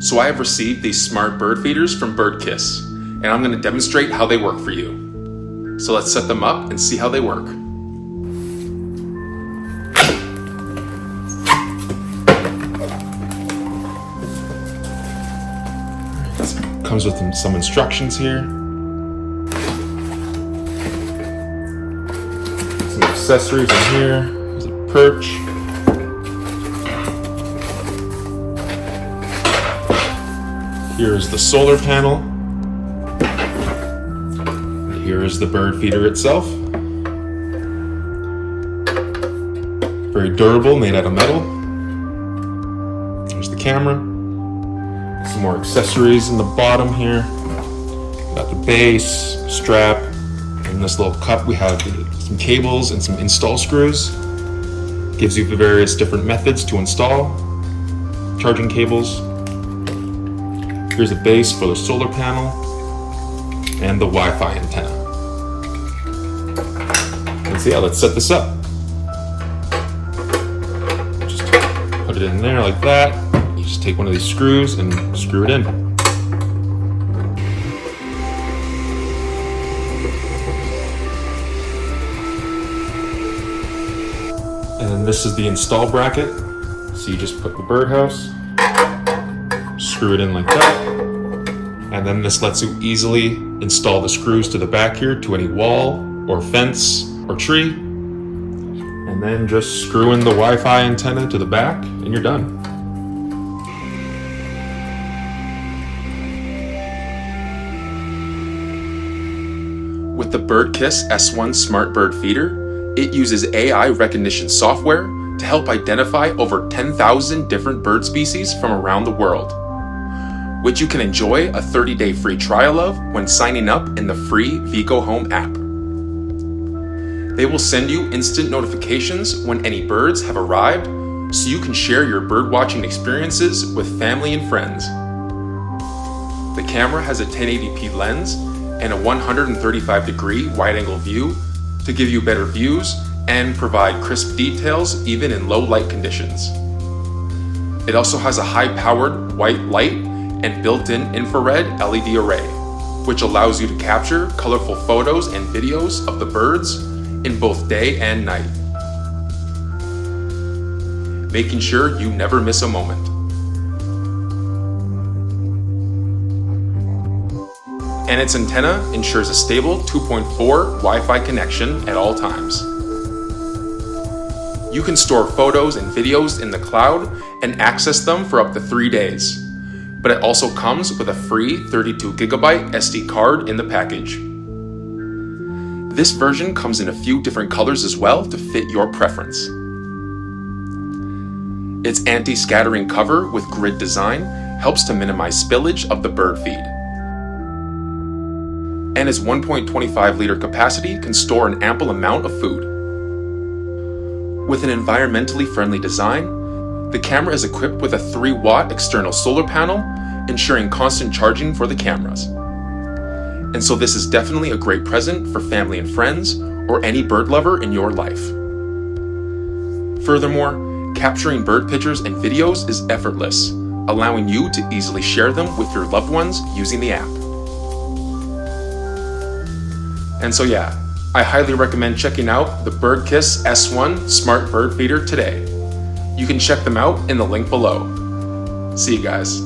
So I have received these smart bird feeders from Birdkiss, and I'm going to demonstrate how they work for you. So let's set them up and see how they work. Comes with some instructions here. Some accessories in here. There's a perch. Here is the solar panel. And here is the bird feeder itself. Very durable, made out of metal. There's the camera. Some more accessories in the bottom here. Got the base, strap, and in this little cup we have some cables and some install screws. Gives you the various different methods to install charging cables. Here's a base for the solar panel and the Wi-Fi antenna. And so yeah, let's set this up. Just put it in there like that. You just take one of these screws and screw it in. And then this is the install bracket. So you just put the birdhouse, screw it in like that, and then this lets you easily install the screws to the back here to any wall or fence or tree, and then just screw in the Wi-Fi antenna to the back and you're done. With the Birdkiss S1 Smart Bird Feeder, it uses AI recognition software to help identify over 10,000 different bird species from around the world, which you can enjoy a 30-day free trial of when signing up in the free Vico Home app. They will send you instant notifications when any birds have arrived, so you can share your birdwatching experiences with family and friends. The camera has a 1080p lens and a 135-degree wide-angle view to give you better views and provide crisp details even in low light conditions. It also has a high-powered white light and built-in infrared LED array, which allows you to capture colorful photos and videos of the birds in both day and night, making sure you never miss a moment. And its antenna ensures a stable 2.4 Wi-Fi connection at all times. You can store photos and videos in the cloud and access them for up to 3 days. But it also comes with a free 32GB SD card in the package. This version comes in a few different colors as well to fit your preference. Its anti-scattering cover with grid design helps to minimize spillage of the bird feed. And its 1.25-liter capacity can store an ample amount of food. With an environmentally friendly design, the camera is equipped with a 3-watt external solar panel, ensuring constant charging for the cameras. And so this is definitely a great present for family and friends, or any bird lover in your life. Furthermore, capturing bird pictures and videos is effortless, allowing you to easily share them with your loved ones using the app. And so yeah, I highly recommend checking out the Birdkiss S1 Smart Bird Feeder today. You can check them out in the link below. See you guys.